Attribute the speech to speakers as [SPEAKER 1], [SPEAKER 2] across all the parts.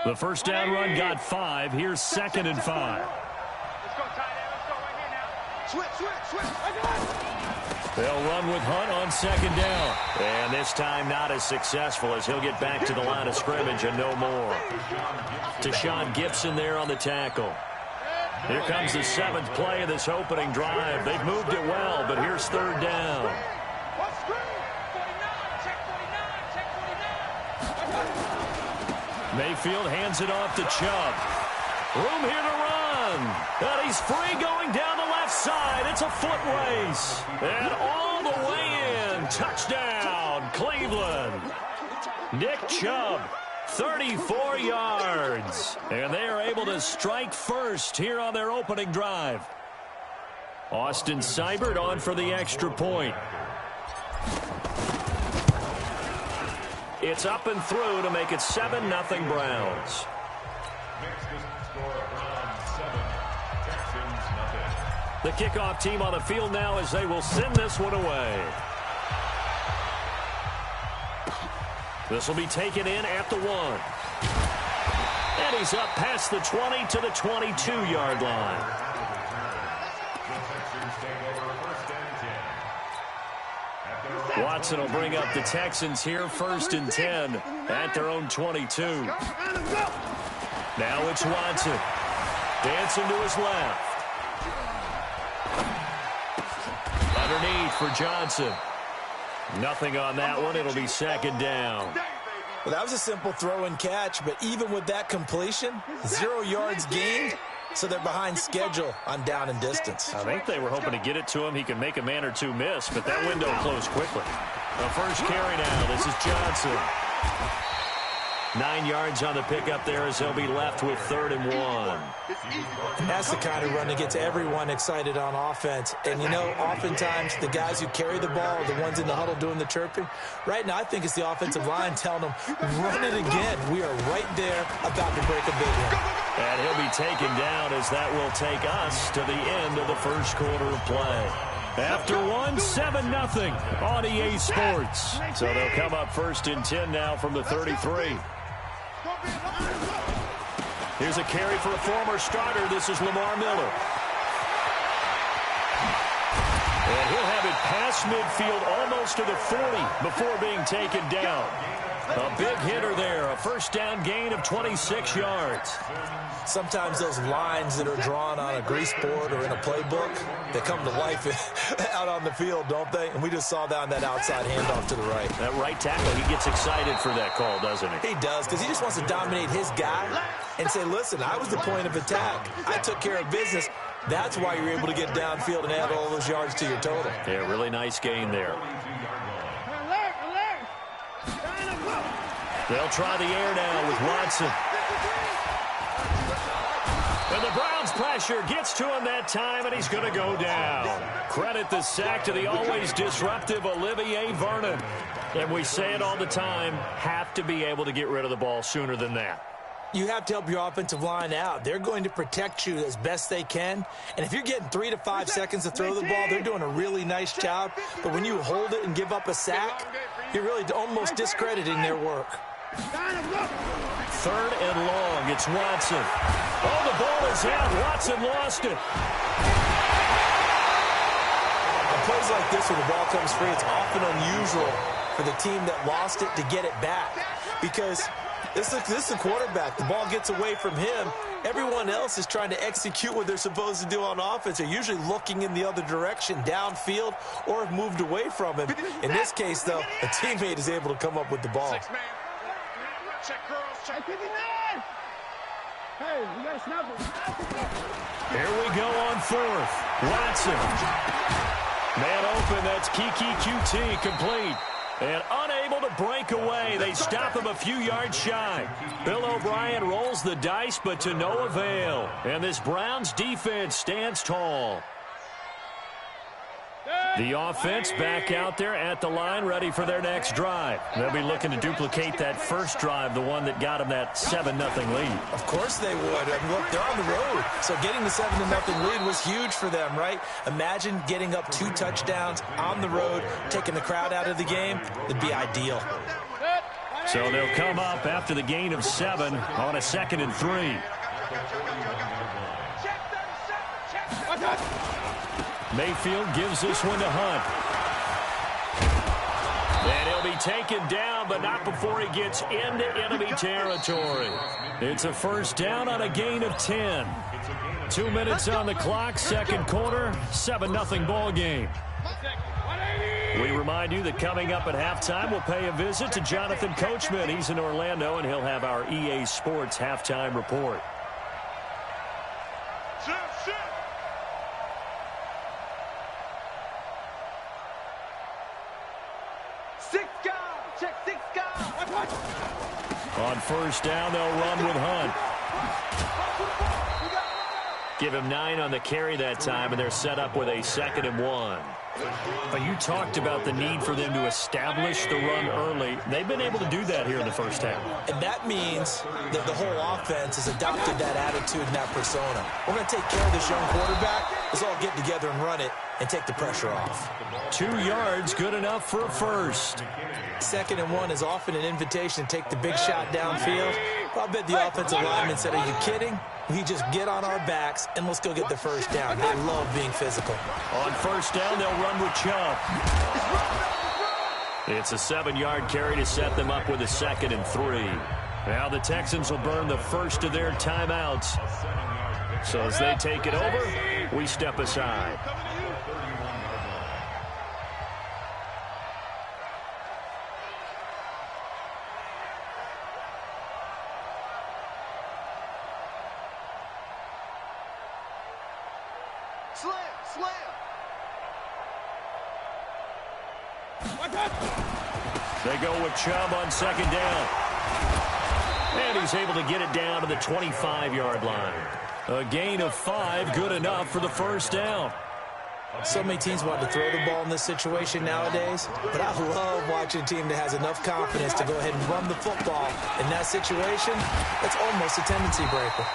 [SPEAKER 1] The first down run got 5. Here's 2nd and 5.
[SPEAKER 2] Let's go, tight end. Let's go right here now. Switch.
[SPEAKER 1] They'll run with Hunt on 2nd down. And this time not as successful as he'll get back to the line of scrimmage and no more. Tashawn Gibson there on the tackle. Here comes the 7th play of this opening drive. They've moved it well, but here's 3rd down. Mayfield hands it off to Chubb. Room here to run. And he's free going down the left side. It's a foot race. And all the way in. Touchdown, Cleveland. Nick Chubb, 34 yards. And they are able to strike first here on their opening drive. Austin Seibert on for the extra point. It's up and through to make it 7-0 Browns. The kickoff team on the field now as they will send this one away. This will be taken in at the 1. And he's up past the 20 to the 22-yard line. Watson will bring up the Texans here 1st and 10 at their own 22. Now it's Watson. Dancing to his left. Underneath for Johnson. Nothing on that one. It'll be 2nd down.
[SPEAKER 3] Well, that was a simple throw and catch, but even with that completion, 0 yards gained. So they're behind schedule on down and distance.
[SPEAKER 1] I think they were hoping to get it to him. He could make a man or two miss, but that window closed quickly. The first carry now. This is Johnson. 9 yards on the pickup there as they'll be left with 3rd and 1.
[SPEAKER 3] And that's the kind of run that gets everyone excited on offense. And, you know, oftentimes the guys who carry the ball are the ones in the huddle doing the chirping. Right now, I think it's the offensive line telling them, run it again. We are right there about to break a big one.
[SPEAKER 1] And he'll be taken down as that will take us to the end of the first quarter of play. After 1, 7-0 on EA Sports. So they'll come up 1st and 10 now from the 33. Here's a carry for a former starter. This is Lamar Miller. And he'll have it past midfield almost to the 40 before being taken down. A big hitter there. A first down gain of 26 yards.
[SPEAKER 3] Sometimes those lines that are drawn on a grease board or in a playbook, they come to life out on the field, don't they? And we just saw that on that outside handoff to the right.
[SPEAKER 1] That right tackle, he gets excited for that call, doesn't he?
[SPEAKER 3] He does, because he just wants to dominate his guy and say, listen, I was the point of attack. I took care of business. That's why you're able to get downfield and add all those yards to your total.
[SPEAKER 1] Yeah, really nice gain there. They'll try the air now with Watson. And the Browns pressure gets to him that time, and he's going to go down. Credit the sack to the always disruptive Olivier Vernon. And we say it all the time, have to be able to get rid of the ball sooner than that.
[SPEAKER 3] You have to help your offensive line out. They're going to protect you as best they can. And if you're getting 3 to 5 seconds to throw the ball, they're doing a really nice job. But when you hold it and give up a sack, you're really almost discrediting their work.
[SPEAKER 1] 3rd and long. It's Watson. Oh, the ball is out. Watson lost it.
[SPEAKER 3] On plays like this where the ball comes free, it's often unusual for the team that lost it to get it back. Because this is the quarterback. The ball gets away from him. Everyone else is trying to execute what they're supposed to do on offense. They're usually looking in the other direction, downfield, or have moved away from him. In this case, though, a teammate is able to come up with the ball.
[SPEAKER 2] Check girls, check 59. Hey, you got to snap it.
[SPEAKER 1] Here we go on 4th. Watson. Man open, that's Kiki QT complete. And unable to break away. They stop him a few yards shy. Bill O'Brien rolls the dice, but to no avail. And this Browns defense stands tall. The offense back out there at the line, ready for their next drive. They'll be looking to duplicate that first drive, the one that got them that 7-0 lead.
[SPEAKER 3] Of course they would. I mean, look, they're on the road. So getting the 7-0 lead was huge for them, right? Imagine getting up 2 touchdowns on the road, taking the crowd out of the game. It'd be ideal.
[SPEAKER 1] So they'll come up after the gain of 7 on a 2nd and 3. Mayfield gives this one to Hunt. And he'll be taken down, but not before he gets into enemy territory. It's a first down on a gain of 10. 2 minutes on the clock, second quarter, 7-0 ball game. We remind you that coming up at halftime, we'll pay a visit to Jonathan Coachman. He's in Orlando, and he'll have our EA Sports halftime report. On first down, they'll run with Hunt. Give him 9 on the carry that time, and they're set up with a 2nd and 1. You talked about the need for them to establish the run early. They've been able to do that here in the first half.
[SPEAKER 3] And that means that the whole offense has adopted that attitude and that persona. We're going to take care of this young quarterback. Let's all get together and run it and take the pressure off.
[SPEAKER 1] 2 yards, good enough for a first.
[SPEAKER 3] 2nd and 1 is often an invitation to take the big shot downfield. I bet the offensive lineman said, "Are you kidding? We just get on our backs and let's go get the first down." They love being physical.
[SPEAKER 1] On first down, they'll run with Chubb. It's a 7-yard carry to set them up with a 2nd and 3. Now the Texans will burn the first of their timeouts. So as they take it over, we step aside. They go with Chubb on 2nd down. And he's able to get it down to the 25-yard line. A gain of 5, good enough for the first down.
[SPEAKER 3] So many teams want to throw the ball in this situation nowadays, but I love watching a team that has enough confidence to go ahead and run the football. In that situation, it's almost a tendency breaker.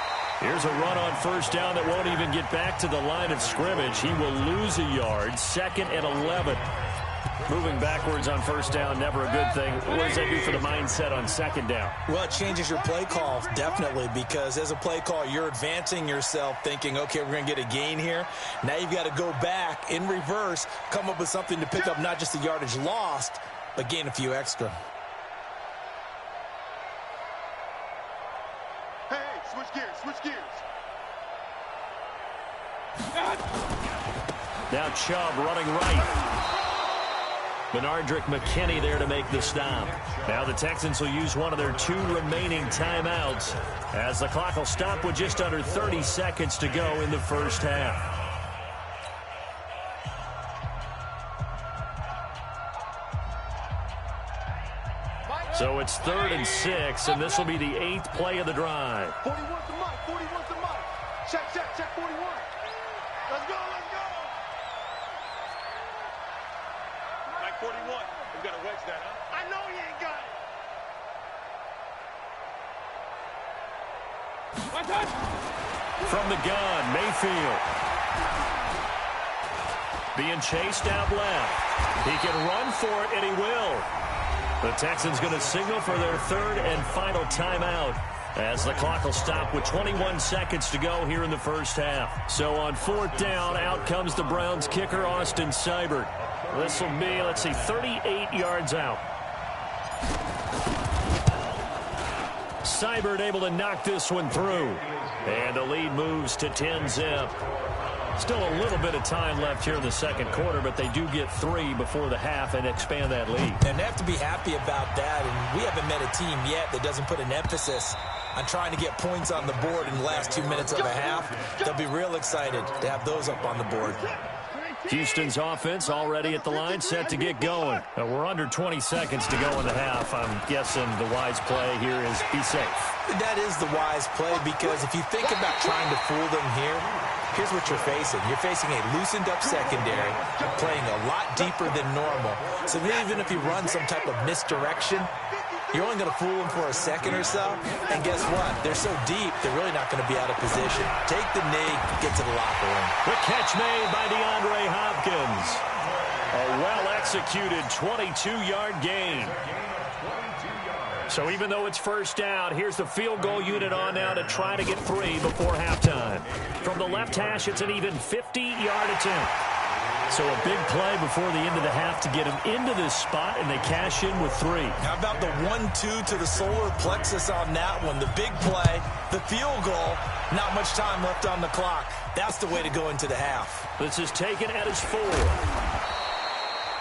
[SPEAKER 1] Here's a run on first down that won't even get back to the line of scrimmage. He will lose a yard, 2nd and 11. Moving backwards on first down, never a good thing. What does that do for the mindset on 2nd down?
[SPEAKER 3] Well, it changes your play call, definitely, because as a play call, you're advancing yourself thinking, okay, we're going to get a gain here. Now you've got to go back in reverse, come up with something to pick up not just the yardage lost, but gain a few extra.
[SPEAKER 2] Hey, switch gears, switch gears.
[SPEAKER 1] Now Chubb running right. Benardrick McKinney there to make the stop. Now the Texans will use one of their 2 remaining timeouts as the clock will stop with just under 30 seconds to go in the first half. So it's 3rd and 6, and this will be the 8th play of the drive.
[SPEAKER 2] 41 to Mike, 41 to Mike. Check, 41. Let's go. 41. We've got to wedge that, huh? I know you ain't got it.
[SPEAKER 1] From the gun, Mayfield. Being chased out left. He can run for it, and he will. The Texans going to signal for their 3rd and final timeout as the clock will stop with 21 seconds to go here in the first half. So on 4th down, out comes the Browns kicker, Austin Seibert. This will be, 38 yards out. Seibert able to knock this one through. And the lead moves to 10-zip. Still a little bit of time left here in the second quarter, but they do get 3 before the half and expand that lead.
[SPEAKER 3] And they have to be happy about that. And we haven't met a team yet that doesn't put an emphasis on trying to get points on the board in the last 2 minutes of a half. They'll be real excited to have those up on the board.
[SPEAKER 1] Houston's offense already at the line, set to get going. We're under 20 seconds to go in the half. I'm guessing the wise play here is be safe.
[SPEAKER 3] That is the wise play, because if you think about trying to fool them here, here's what you're facing. You're facing a loosened-up secondary, playing a lot deeper than normal. So even if you run some type of misdirection, you're only going to fool them for a second or so. And guess what? They're so deep, they're really not going to be out of position. Take the knee, get to the locker room.
[SPEAKER 1] The catch made by DeAndre Hopkins. A well-executed 22-yard gain. So even though it's first down, here's the field goal unit on now to try to get 3 before halftime. From the left hash, it's an even 50-yard attempt. So a big play before the end of the half to get them into this spot, and they cash in with 3.
[SPEAKER 3] How about the 1-2 to the solar plexus on that one? The big play, the field goal, not much time left on the clock. That's the way to go into the half.
[SPEAKER 1] This is taken at his 4.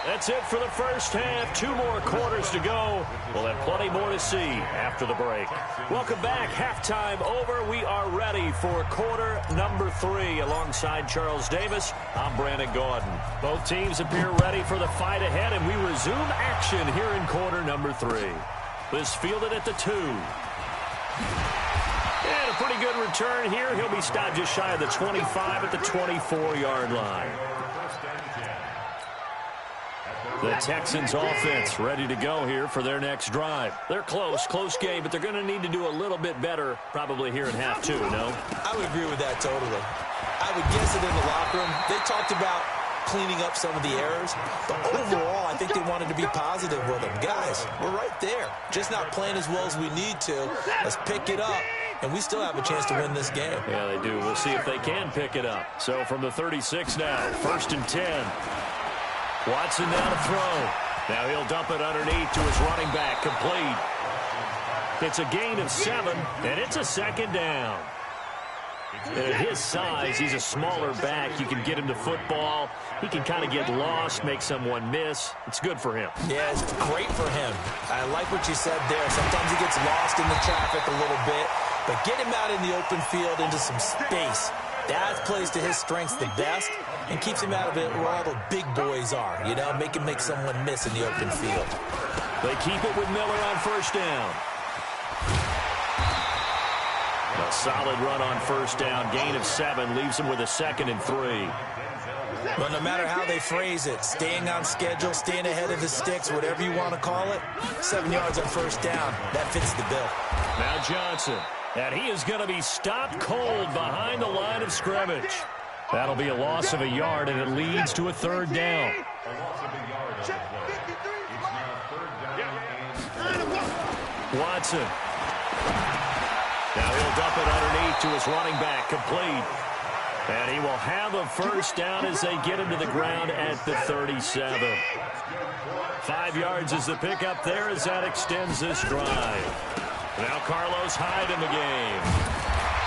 [SPEAKER 1] That's it for the first half. 2 more quarters to go. We'll have plenty more to see after the break. Welcome back. Halftime over. We are ready for quarter number 3. Alongside Charles Davis, I'm Brandon Gaudin. Both teams appear ready for the fight ahead, and we resume action here in quarter number 3. This fielded at the 2. And a pretty good return here. He'll be stopped just shy of the 25 at the 24-yard line. The Texans offense ready to go here for their next drive. They're close game, but they're going to need to do a little bit better probably here in half 2, no?
[SPEAKER 3] I would agree with that totally. I would guess it in the locker room. They talked about cleaning up some of the errors, but overall, I think they wanted to be positive with them. Guys, we're right there. Just not playing as well as we need to. Let's pick it up, and we still have a chance to win this game.
[SPEAKER 1] Yeah, they do. We'll see if they can pick it up. So from the 36 now, 1st and 10. Watson now to throw. Now he'll dump it underneath to his running back. Complete. It's a gain of 7, and it's a 2nd down. And at his size, he's a smaller back. You can get him the football. He can kind of get lost, make someone miss. It's good for him.
[SPEAKER 3] Yeah, it's great for him. I like what you said there. Sometimes he gets lost in the traffic a little bit, but get him out in the open field into some space. That plays to his strengths the best and keeps him out of it where all the big boys are, you know, make him make someone miss in the open field.
[SPEAKER 1] They keep it with Miller on 1st down. A solid run on 1st down. Gain of 7 leaves him with a 2nd and 3.
[SPEAKER 3] But no matter how they phrase it, staying on schedule, staying ahead of the sticks, whatever you want to call it, 7 yards on 1st down, that fits the bill.
[SPEAKER 1] Now Johnson. And he is going to be stopped cold behind the line of scrimmage. That'll be a loss of a yard, and it leads to a 3rd down. Watson. Now he'll dump it underneath to his running back. Complete. And he will have a 1st down as they get him to the ground at the 37. 5 yards is the pickup there as that extends this drive. Now Carlos Hyde in the game.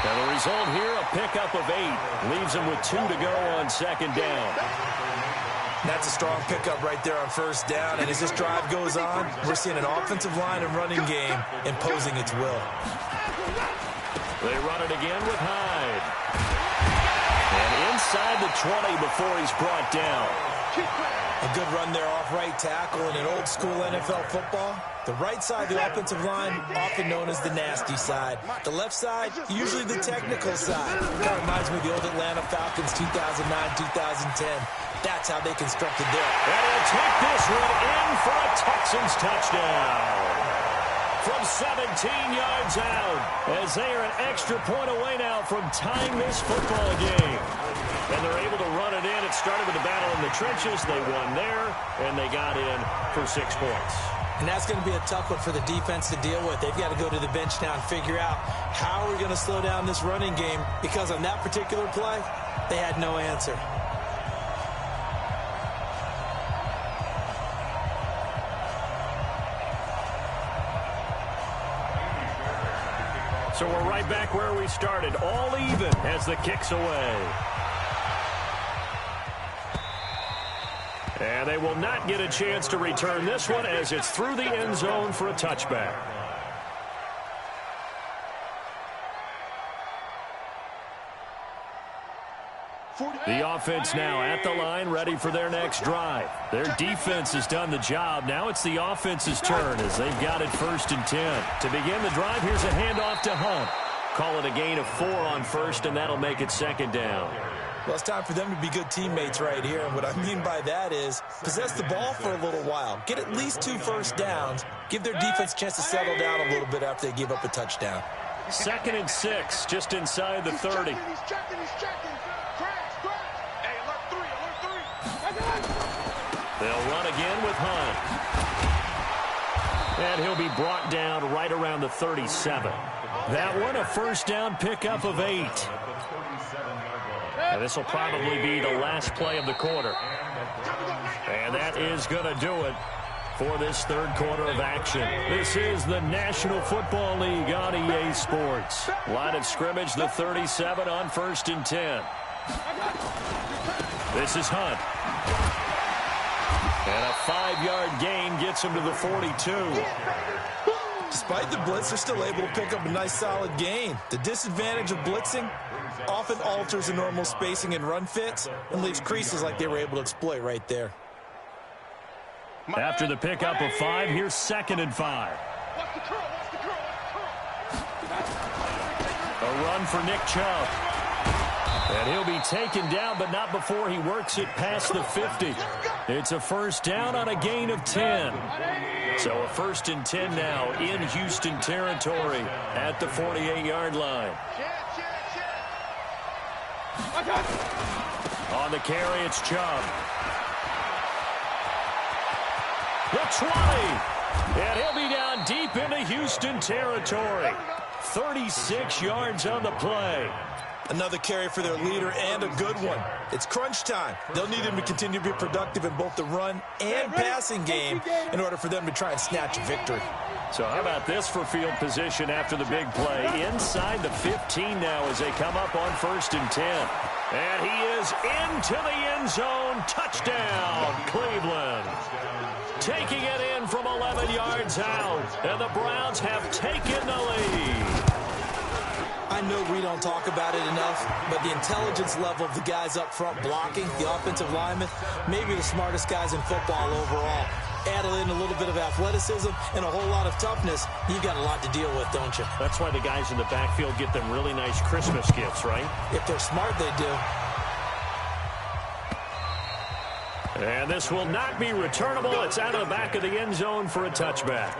[SPEAKER 1] And the result here, a pickup of 8. Leaves him with 2 to go on 2nd down.
[SPEAKER 3] That's a strong pickup right there on 1st down. And as this drive goes on, we're seeing an offensive line and running game imposing its will.
[SPEAKER 1] They run it again with Hyde. And inside the 20 before he's brought down.
[SPEAKER 3] A good run there off right tackle in an old-school NFL football. The right side of the offensive line, often known as the nasty side. The left side, usually the technical side. That reminds me of the old Atlanta Falcons 2009-2010. That's how they constructed their.
[SPEAKER 1] And he'll take this one in for a Texans touchdown. From 17 yards out, as they are an extra point away now from tying this football game. And they're able to run it in. It started with a battle in the trenches. They won there, and they got in for 6 points.
[SPEAKER 3] And that's going to be a tough one for the defense to deal with. They've got to go to the bench now and figure out how we're going to slow down this running game, because on that particular play, they had no answer.
[SPEAKER 1] So we're right back where we started, all even as the kick's away. And they will not get a chance to return this one as it's through the end zone for a touchback. The offense now at the line, ready for their next drive. Their defense has done the job. Now it's the offense's turn as they've got it 1st and 10. To begin the drive, here's a handoff to Hunt. Call it a gain of 4 on 1st, and that'll make it 2nd down.
[SPEAKER 3] Well, it's time for them to be good teammates right here. And what I mean by that is possess the ball for a little while. Get at least 2 first downs. Give their defense a chance to settle down a little bit after they give up a touchdown.
[SPEAKER 1] 2nd and 6, just inside the 30.
[SPEAKER 2] He's checking. Hey, alert 3.
[SPEAKER 1] They'll run again with Hunt. And he'll be brought down right around the 37. That one a first down pickup of 8. And this will probably be the last play of the quarter. And that is going to do it for this third quarter of action. This is the National Football League on EA Sports. Line of scrimmage, the 37 on 1st and 10. This is Hunt. And a 5-yard gain gets him to the 42.
[SPEAKER 3] Despite the blitz, they're still able to pick up a nice solid gain. The disadvantage of blitzing often alters the normal spacing and run fits and leaves creases like they were able to exploit right there.
[SPEAKER 1] After the pickup of 5, here's 2nd and 5. A run for Nick Chubb. And he'll be taken down, but not before he works it past the 50. It's a first down on a gain of 10. So a 1st and 10 now in Houston territory at the 48-yard line. On the carry, it's Chubb. The 20. And he'll be down deep into Houston territory. 36 yards on the play.
[SPEAKER 3] Another carry for their leader and a good one. It's crunch time. They'll need him to continue to be productive in both the run and passing game in order for them to try and snatch a victory.
[SPEAKER 1] So how about this for field position after the big play? Inside the 15 now as they come up on 1st and 10. And he is into the end zone. Touchdown, Cleveland. Taking it in from 11 yards out. And the Browns have taken the lead.
[SPEAKER 3] I know we don't talk about it enough, but the intelligence level of the guys up front blocking, the offensive linemen, maybe the smartest guys in football overall. Add in a little bit of athleticism and a whole lot of toughness, you've got a lot to deal with, don't you?
[SPEAKER 1] That's why the guys in the backfield get them really nice Christmas gifts, right?
[SPEAKER 3] If they're smart, they do.
[SPEAKER 1] And this will not be returnable. It's out of the back of the end zone for a touchback.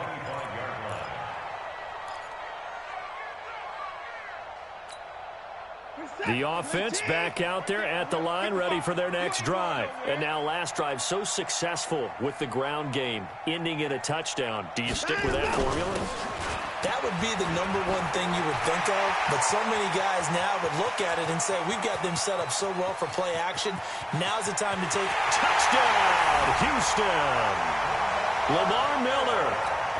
[SPEAKER 1] The offense back out there at the line, ready for their next drive. And now last drive so successful with the ground game, ending in a touchdown. Do you stick with that formula?
[SPEAKER 3] That would be the #1 thing you would think of, but so many guys now would look at it and say, we've got them set up so well for play action. Now's the time to take
[SPEAKER 1] touchdown, Houston. Lamar Miller,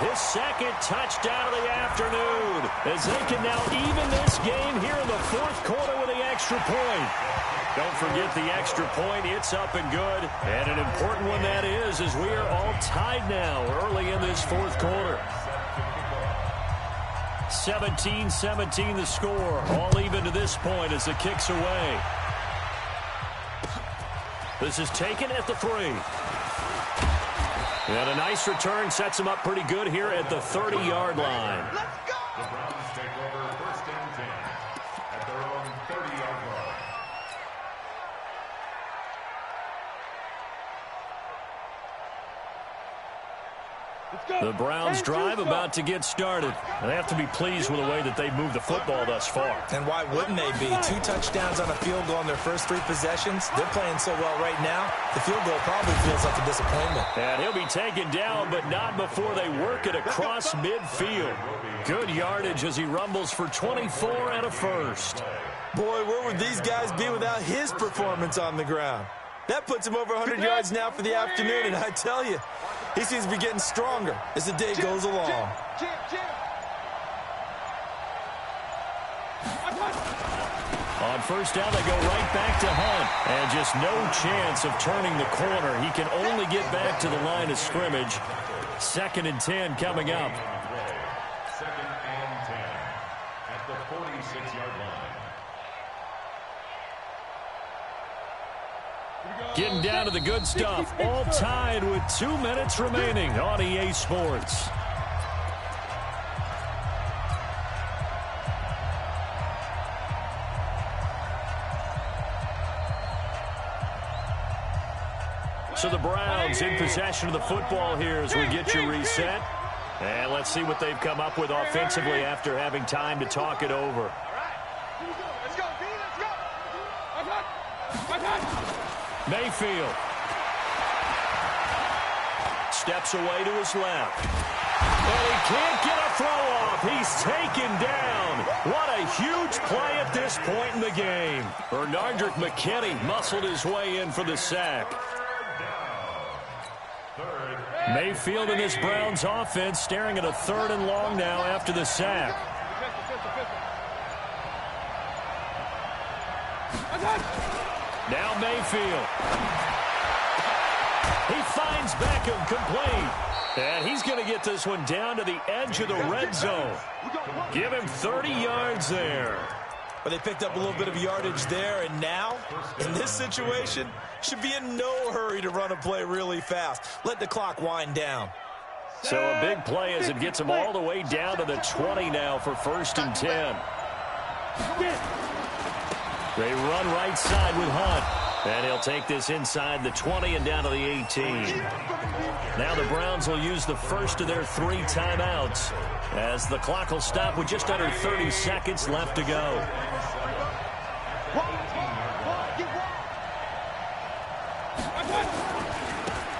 [SPEAKER 1] his 2nd touchdown of the afternoon, as they can now even this game here in the 4th quarter with the extra point. Don't forget the extra point. It's up and good. And an important one that is, as we are all tied now early in this 4th quarter. 17-17 the score. All even to this point as the kick's away. This is taken at the 3. And a nice return sets him up pretty good here at the 30-yard line.
[SPEAKER 2] Let's go!
[SPEAKER 4] The Browns take over 1st and 10 at their own 30-yard line.
[SPEAKER 1] The Browns drive about to get started. They have to be pleased with the way that they've moved the football thus far.
[SPEAKER 3] And why wouldn't they be? 2 touchdowns on a field goal in their first 3 possessions. They're playing so well right now, the field goal probably feels like a disappointment.
[SPEAKER 1] And he'll be taken down, but not before they work it across midfield. Good yardage as he rumbles for 24 and a first.
[SPEAKER 3] Boy, where would these guys be without his performance on the ground? That puts him over 100 yards now for the afternoon, and I tell you, he seems to be getting stronger as the day goes along.
[SPEAKER 1] On first down, they go right back to Hunt. And just no chance of turning the corner. He can only get back to the line of scrimmage. 2nd and 10 coming up.
[SPEAKER 4] 2nd and 10 at the 46-yard line.
[SPEAKER 1] Getting down to the good stuff. All tied with 2 minutes remaining on EA Sports. So the Browns in possession of the football here as we get you reset. And let's see what they've come up with offensively after having time to talk it over.
[SPEAKER 2] Let's go, B, let's go.
[SPEAKER 1] Mayfield steps away to his left. And he can't get a throw off. He's taken down. What a huge play at this point in the game. Bernardrick McKinney muscled his way in for the sack. Mayfield and his Browns offense staring at a 3rd and long now after the sack. Now Mayfield. He finds Beckham complete. And he's going to get this one down to the edge of the red zone. Give him 30 yards there.
[SPEAKER 3] But they picked up a little bit of yardage there, and now, in this situation, should be in no hurry to run a play really fast. Let the clock wind down.
[SPEAKER 1] So a big play as it gets them all the way down to the 20 now for 1st and 10. They run right side with Hunt. And he'll take this inside the 20 and down to the 18. Now the Browns will use the first of their 3 timeouts as the clock will stop with just under 30 seconds left to go.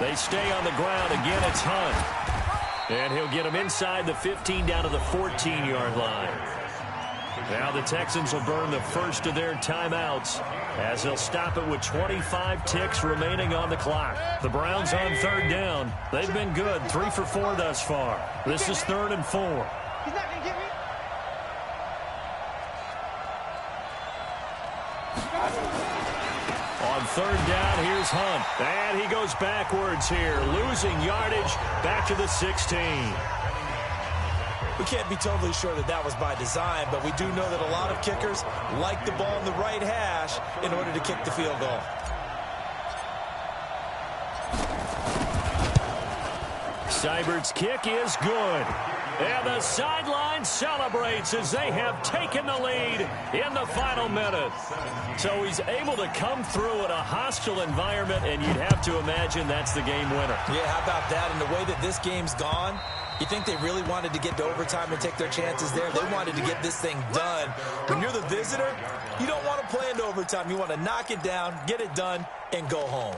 [SPEAKER 1] They stay on the ground. Again, it's Hunt. And he'll get him inside the 15 down to the 14-yard line. Now the Texans will burn the first of their timeouts as they'll stop it with 25 ticks remaining on the clock. The Browns on 3rd down. They've been good, 3 for 4 thus far. This is 3rd and 4.
[SPEAKER 2] He's not going to get me.
[SPEAKER 1] On 3rd down, here's Hunt. And he goes backwards here, losing yardage back to the 16.
[SPEAKER 3] We can't be totally sure that that was by design, but we do know that a lot of kickers like the ball in the right hash in order to kick the field goal.
[SPEAKER 1] Seibert's kick is good. And the sideline celebrates as they have taken the lead in the final minute. So he's able to come through in a hostile environment, and you'd have to imagine that's the game winner.
[SPEAKER 3] Yeah, how about that? And the way that this game's gone, you think they really wanted to get to overtime and take their chances there? They wanted to get this thing done. When you're the visitor, you don't want to play into overtime. You want to knock it down, get it done, and go home.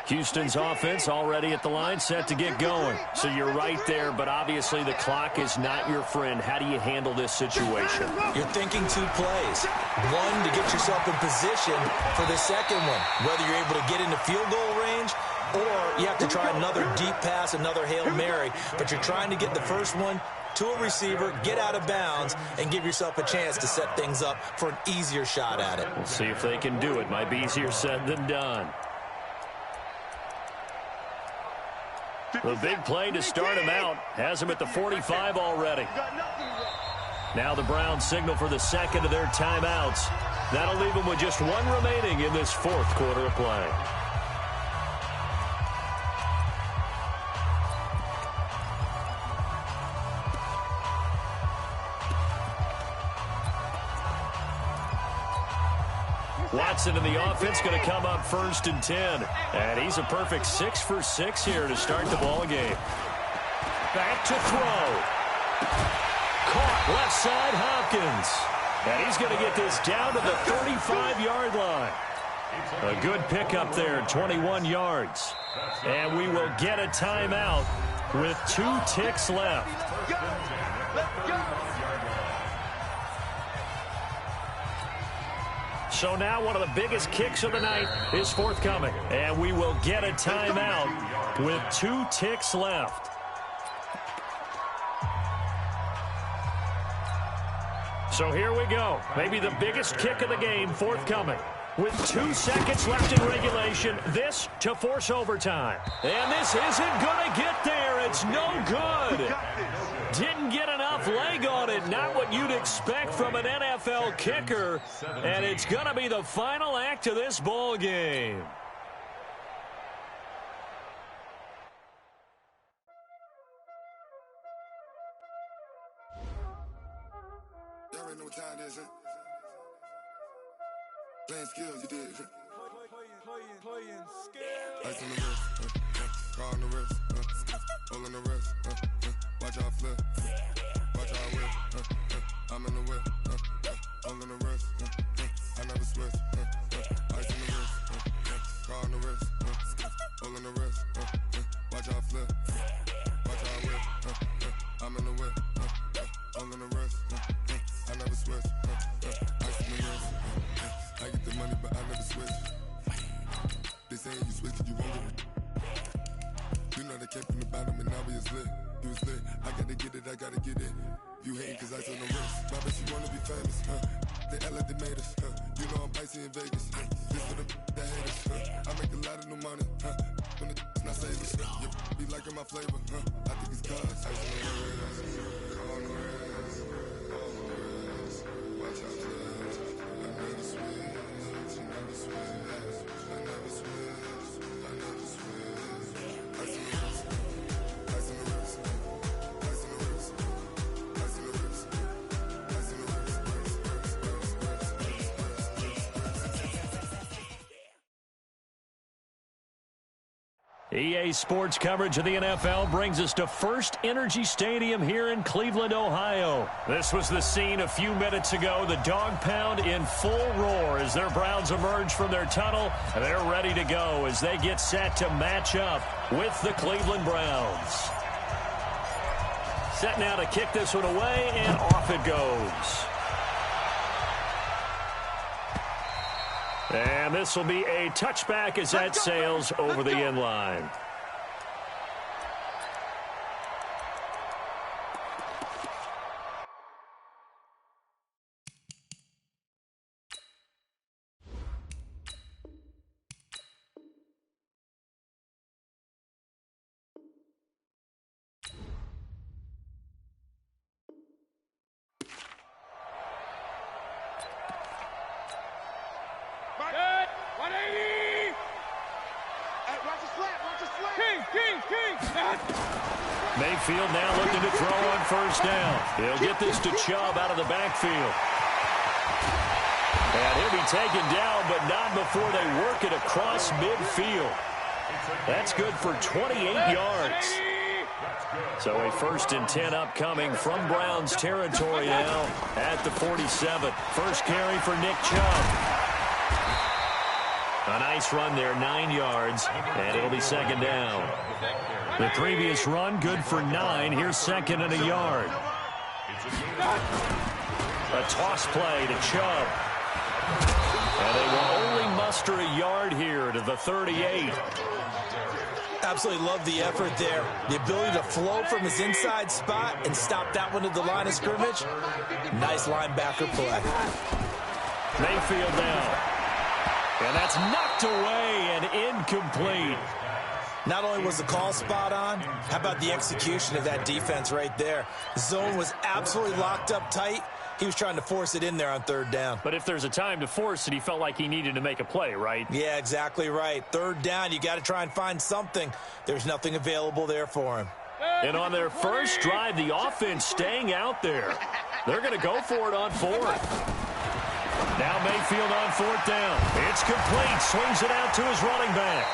[SPEAKER 1] Houston's offense already at the line, set to get going. So you're right there, but obviously the clock is not your friend. How do you handle this situation?
[SPEAKER 3] You're thinking 2 plays. One, to get yourself in position for the second one, whether you're able to get into field goal range or you have to try another deep pass, another Hail Mary. But you're trying to get the first one to a receiver, get out of bounds, and give yourself a chance to set things up for an easier shot at it.
[SPEAKER 1] We'll see if they can do it. Might be easier said than done. The big play to start him out has him at the 45 already. Now the Browns signal for the second of their timeouts. That'll leave them with just 1 remaining in this 4th quarter of play. Watson in the offense going to come up 1st and 10. And he's a perfect 6 for 6 here to start the ball game. Back to throw. Caught left side Hopkins. And he's going to get this down to the 35-yard line. A good pickup there, 21 yards. And we will get a timeout with 2 ticks left. So now one of the biggest kicks of the night is forthcoming. And we will get a timeout with 2 ticks left. So here we go. Maybe the biggest kick of the game forthcoming. With 2 seconds left in regulation, this to force overtime. And this isn't going to get there. It's no good. Didn't get enough leg on it. Not what you'd expect from an NFL kicker. And it's going to be the final act of this ball game.
[SPEAKER 5] Y'all already know what time it is, huh? Playing skills, you did. Playing skills. Ice on the wrist, car on the wrist, hole on the wrist, watch out flip, watch out whip, I'm in the whip, hole in the wrist, I never switch, ice on the wrist, car on the wrist, all on the wrist, watch how I flip, watch how I whip, I'm in the whip, all on the wrist, I never switch, ice in the wrist, I get the money but I never switch. They saying you switch it, you won't get it. You know they came from the bottom and now we is lit. You was lit, I gotta get it, I gotta get it. You hate cause ice on the wrist. My bitch, she wanna be famous, They act like they made us, You know I'm icy in Vegas, This for the that hate us, I make a lot of new money, When it's not savings, You be liking my flavor, I think it's cause ice on the wrist, on the wrist, on the wrist. Watch out, cuz I never switch, I never switch, I never switch, I never switch. Ice on the wrist, ice on the wrist, ice on the wrist, ice on the wrist, ice on the wrist,
[SPEAKER 1] EA Sports coverage of the NFL brings us to First Energy Stadium here in Cleveland, Ohio. This was the scene a few minutes ago. The dog pound in full roar as their Browns emerge from their tunnel. They're ready to go as they get set to match up with the Cleveland Browns. Set now to kick this one away, and off it goes. And this will be a touchback as that sails over the end line. Mayfield now looking to throw on first down. He'll get this to Chubb out of the backfield. And he'll be taken down, but not before they work it across midfield. That's good for 28 yards. So a 1st and 10 upcoming from Browns territory now at the 47. First carry for Nick Chubb. A nice run there, 9 yards, and it'll be 2nd down. The previous run, good for 9. Here's 2nd and a yard. A toss play to Chubb. And they will only muster a yard here to the 38.
[SPEAKER 3] Absolutely love the effort there. The ability to flow from his inside spot and stop that one to the line of scrimmage. Nice linebacker play.
[SPEAKER 1] Mayfield now. And that's knocked away and incomplete.
[SPEAKER 3] Not only was the call spot on, how about the execution of that defense right there? The zone was absolutely locked up tight. He was trying to force it in there on 3rd down.
[SPEAKER 1] But if there's a time to force it, he felt like he needed to make a play, right?
[SPEAKER 3] Yeah, exactly right. 3rd down, you got to try and find something. There's nothing available there for him.
[SPEAKER 1] And on their first drive, the offense staying out there. They're going to go for it on 4th. Now Mayfield on 4th down. It's complete. Swings it out to his running back.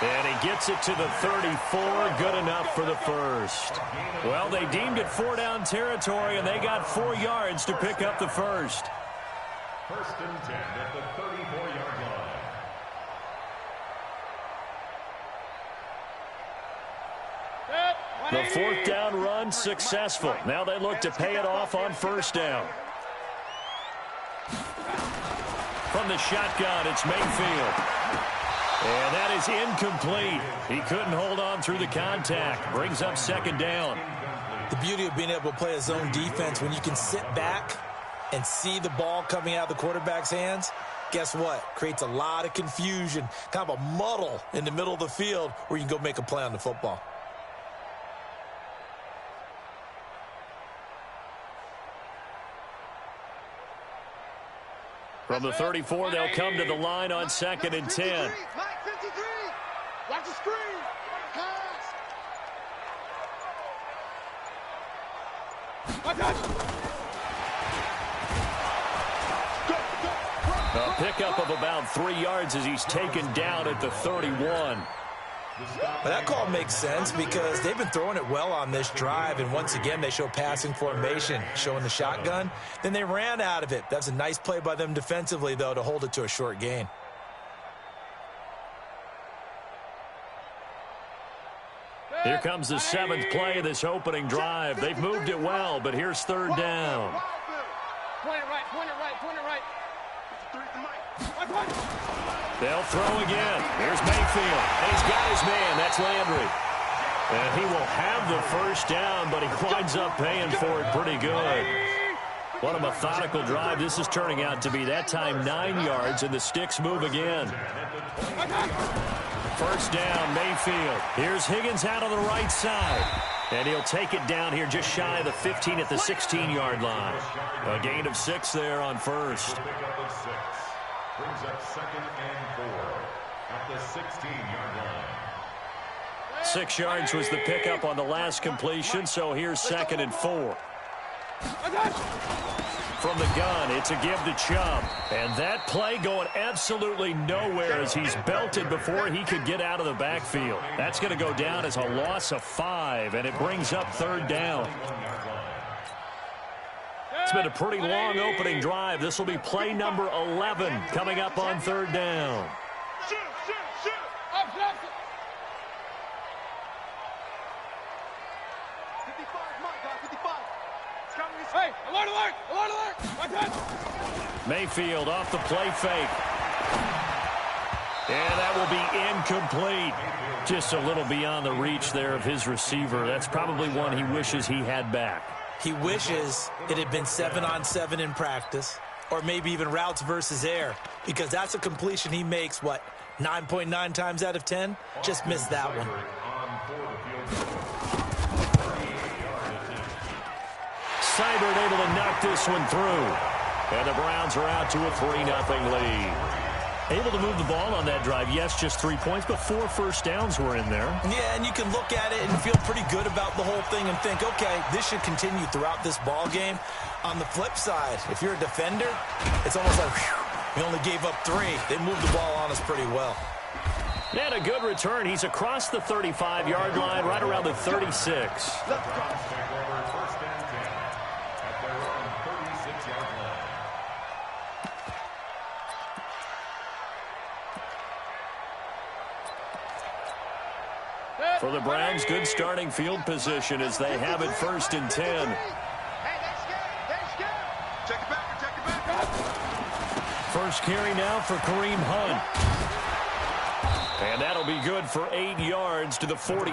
[SPEAKER 1] And he gets it to the 34. Good enough for the first. Well, they deemed it 4-down territory, and they got 4 yards to pick up the first.
[SPEAKER 4] 1st and 10 at the 34-yard line.
[SPEAKER 1] The 4th down run successful. Now they look to pay it off on 1st down. From the shotgun, it's Mayfield. And that is incomplete. He couldn't hold on through the contact. Brings up 2nd down.
[SPEAKER 3] The beauty of being able to play a zone defense when you can sit back and see the ball coming out of the quarterback's hands, guess what? Creates a lot of confusion, kind of a muddle in the middle of the field where you can go make a play on the football.
[SPEAKER 1] From the 34, they'll come to the line on 2nd and 10.
[SPEAKER 2] Mike 53. Watch the screen. Pass.
[SPEAKER 1] A pickup of about 3 yards as he's taken down at the 31.
[SPEAKER 3] But that call makes sense because they've been throwing it well on this drive, and once again they show passing formation, showing the shotgun. Then they ran out of it. That's a nice play by them defensively, though, to hold it to a short gain.
[SPEAKER 1] Here comes the 7th play of this opening drive. They've moved it well, but here's 3rd down.
[SPEAKER 2] Point it right, point it right, point it right.
[SPEAKER 1] They'll throw again. Here's Mayfield. And he's got his man. That's Landry. And he will have the 1st down, but he winds up paying for it pretty good. What a methodical drive this is turning out to be. That time 9 yards, and the sticks move again. 1st down, Mayfield. Here's Higgins out on the right side. And he'll take it down here just shy of the 15 at the 16-yard line. A gain of 6 there on 1st.
[SPEAKER 4] Brings up 2nd and 4 at the 16-yard line.
[SPEAKER 1] 6 yards was the pickup on the last completion, so here's 2nd and 4. From the gun, it's a give to Chubb. And that play going absolutely nowhere as he's belted before he could get out of the backfield. That's going to go down as a loss of 5, and it brings up 3rd down. It's been a pretty long opening drive. This will be play number 11 coming up on 3rd down.
[SPEAKER 2] Hey, alert, alert, alert, alert. Watch out.
[SPEAKER 1] Mayfield off the play fake. And that will be incomplete. Just a little beyond the reach there of his receiver. That's probably one he wishes he had back.
[SPEAKER 3] He wishes it had been 7-on-7 in practice, or maybe even routes versus air, because that's a completion he makes, 9.9 times out of 10? Just missed that one.
[SPEAKER 1] Seibert able to knock this one through. And the Browns are out to a 3-0 lead. Able to move the ball on that drive. Yes, just 3 points, but 4 first downs were in there.
[SPEAKER 3] Yeah, and you can look at it and feel pretty good about the whole thing and think, okay, this should continue throughout this ball game. On the flip side, if you're a defender, it's almost like, whew, we only gave up 3. They moved the ball on us pretty well.
[SPEAKER 1] And a good return. He's across the 35-yard line, right around the 36. For the Browns, good starting field position as they have it 1st and 10. First carry now for Kareem Hunt. And that'll be good for 8 yards to the 45.
[SPEAKER 4] The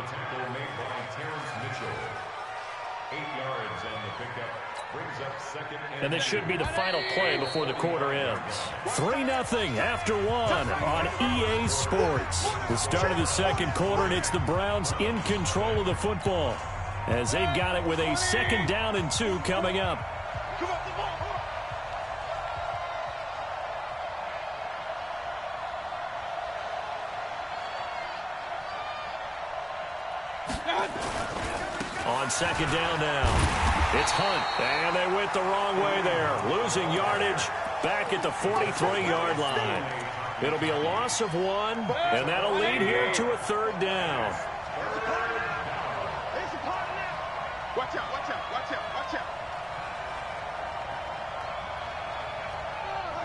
[SPEAKER 4] tackle made by Terrence Mitchell. 8 yards on the pickup. Brings up 2nd
[SPEAKER 1] and this should be the final play before the quarter ends. 3-0 after 1 on EA Sports. The start of the 2nd quarter, and it's the Browns in control of the football as they've got it with a 2nd down and 2 coming up. On 2nd down now. It's Hunt, and they went the wrong way there. Losing yardage back at the 43-yard line. It'll be a loss of 1, and that'll lead here to a 3rd down.
[SPEAKER 2] Watch out, watch out, watch out, watch out.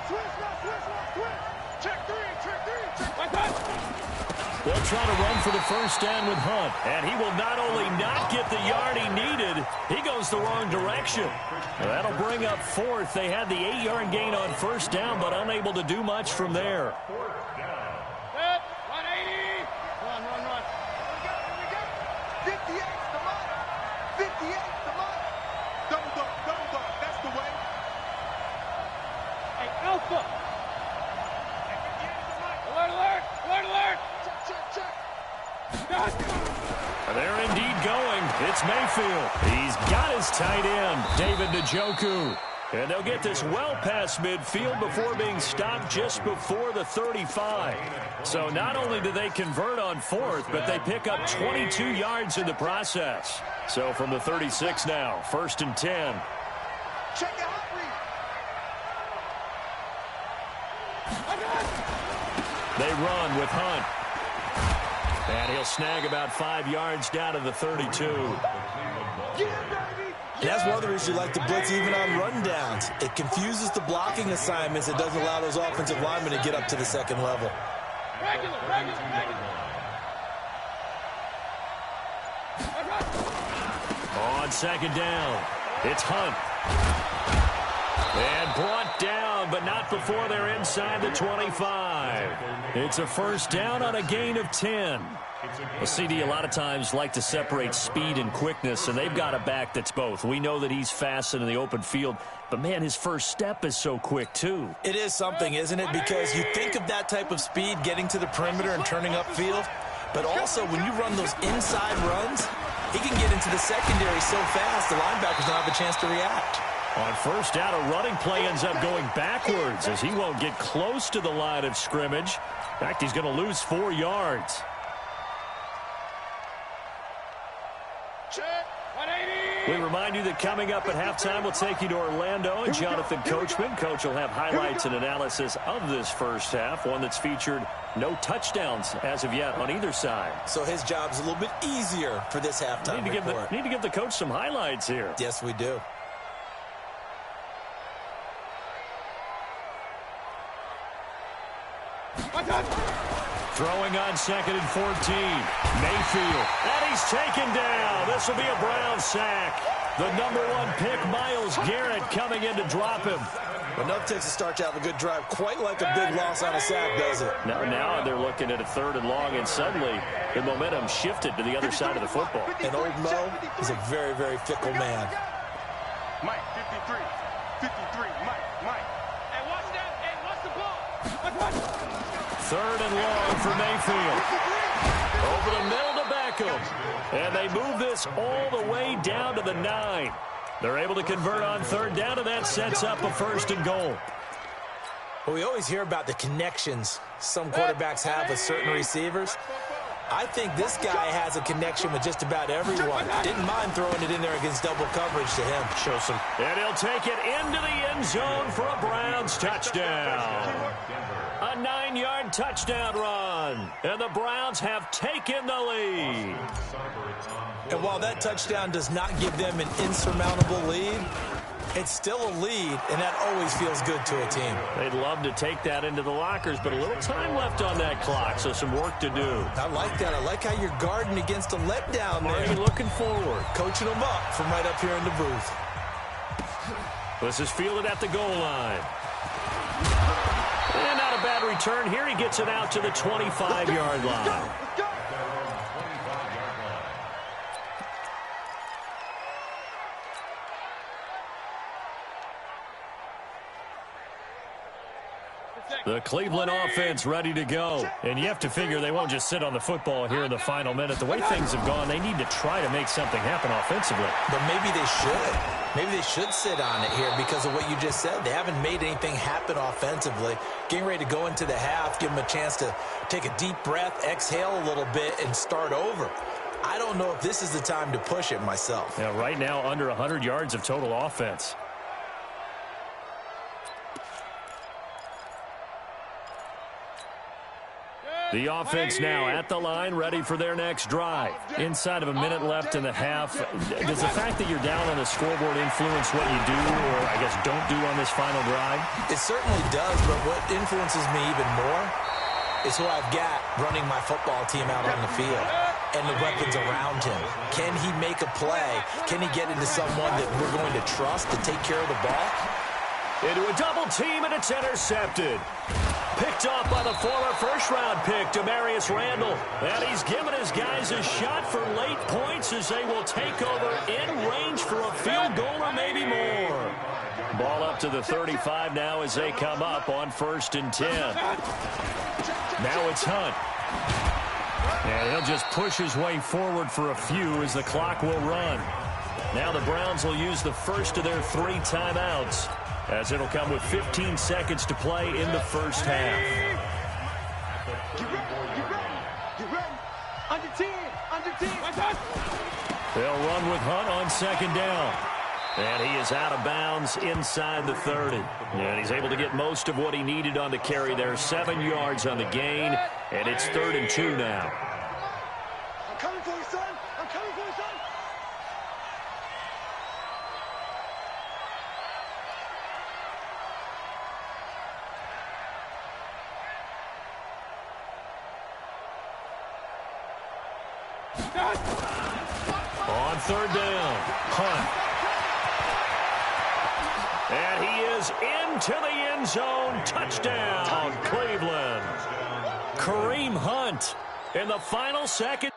[SPEAKER 2] Switch. Check 3, check 3.
[SPEAKER 1] They'll try to run for the 1st down with Hunt. And he will not only not get the yard he needed, he goes the wrong direction. That'll bring up 4th. They had the 8-yard gain on 1st down, but unable to do much from there.
[SPEAKER 2] 180. Run. 58, come on. 58, come on. Double dog. That's the way. Hey, Alpha. Alert.
[SPEAKER 1] They're indeed going. It's Mayfield. He's got his tight end, David Njoku. And they'll get this well past midfield before being stopped just before the 35. So not only do they convert on 4th, but they pick up 22 yards in the process. So from the 36 now, 1st and 10.
[SPEAKER 2] Check it out,
[SPEAKER 1] They run with Hunt. And he'll snag about 5 yards down to the 32.
[SPEAKER 3] And that's one of the reasons you like to blitz even on rundowns. It confuses the blocking assignments. It doesn't allow those offensive linemen to get up to the 2nd level.
[SPEAKER 2] Regular.
[SPEAKER 1] On second down, it's Hunt. And brought down, but not before they're inside the 25. It's a first down on a gain of 10. A CD a lot of times like to separate speed and quickness, and they've got a back that's both. We know that he's fast in the open field, but, man, his first step is so quick, too.
[SPEAKER 3] It is something, isn't it? Because you think of that type of speed getting to the perimeter and turning upfield, but also when you run those inside runs, he can get into the secondary so fast the linebackers don't have a chance to react.
[SPEAKER 1] On first down, a running play ends up going backwards as he won't get close to the line of scrimmage. In fact, he's going to lose 4 yards. We remind you that coming up at halftime, we'll take you to Orlando and Jonathan Coachman. Coach will have highlights and analysis of this first half, one that's featured no touchdowns as of yet on either side.
[SPEAKER 3] So his job's a little bit easier for this halftime report.
[SPEAKER 1] Need to give the coach some highlights here.
[SPEAKER 3] Yes, we do.
[SPEAKER 1] Throwing on 2nd and 14. Mayfield. And he's taken down. This will be a Brown sack. The #1 pick, Myles Garrett, coming in to drop him.
[SPEAKER 3] But enough takes to start to have a good drive. Quite like a big loss on a sack, does it?
[SPEAKER 1] Now they're looking at a 3rd and long, and suddenly the momentum shifted to the other side of the football.
[SPEAKER 3] And old Mo is a very, very fickle man.
[SPEAKER 2] Mike, 53. 53, Mike. Hey, watch that. Hey, watch the ball. Watch.
[SPEAKER 1] 3rd and long for Mayfield. Over the middle to Beckham. And they move this all the way down to the 9. They're able to convert on 3rd down, and that sets up a 1st and goal.
[SPEAKER 3] Well, we always hear about the connections some quarterbacks have with certain receivers. I think this guy has a connection with just about everyone. Didn't mind throwing it in there against double coverage to him.
[SPEAKER 1] Show some. And he'll take it into the end zone for a Browns touchdown. A 9-yard touchdown run. And the Browns have taken the lead.
[SPEAKER 3] And while that touchdown does not give them an insurmountable lead, it's still a lead, and that always feels good to a team.
[SPEAKER 1] They'd love to take that into the lockers, but a little time left on that clock, so some work to do.
[SPEAKER 3] I like that. I like how you're guarding against a letdown there.
[SPEAKER 1] Already looking forward.
[SPEAKER 3] Coaching them up from right up here in the booth.
[SPEAKER 1] This is fielded at the goal line. And not a bad return here. He gets it out to the 25-yard line. The Cleveland offense ready to go. And you have to figure they won't just sit on the football here in the final minute. The way things have gone, they need to try to make something happen offensively.
[SPEAKER 3] But maybe they should. Maybe they should sit on it here because of what you just said. They haven't made anything happen offensively. Getting ready to go into the half, give them a chance to take a deep breath, exhale a little bit, and start over. I don't know if this is the time to push it myself.
[SPEAKER 1] Yeah, right now under 100 yards of total offense. The offense now at the line, ready for their next drive. Inside of a minute left in the half. Does the fact that you're down on the scoreboard influence what you do, or I guess don't do on this final drive?
[SPEAKER 3] It certainly does, but what influences me even more is who I've got running my football team out on the field and the weapons around him. Can he make a play? Can he get into someone that we're going to trust to take care of the ball?
[SPEAKER 1] Into a double team, and it's intercepted. Picked off by the former first-round pick, Demarius Randall. And he's given his guys a shot for late points as they will take over in range for a field goal or maybe more. Ball up to the 35 now as they come up on 1st and 10. Now it's Hunt. And he'll just push his way forward for a few as the clock will run. Now the Browns will use the first of their 3 timeouts, as it'll come with 15 seconds to play in the first half.
[SPEAKER 2] Get ready. Under 10.
[SPEAKER 1] They'll run with Hunt on 2nd down. And he is out of bounds inside the 30. And he's able to get most of what he needed on the carry there. 7 yards on the gain, and it's 3rd and 2 now.
[SPEAKER 2] I'm coming for you, son.
[SPEAKER 1] On third down, Hunt. And he is into the end zone. Touchdown, Cleveland. Kareem Hunt in the final second.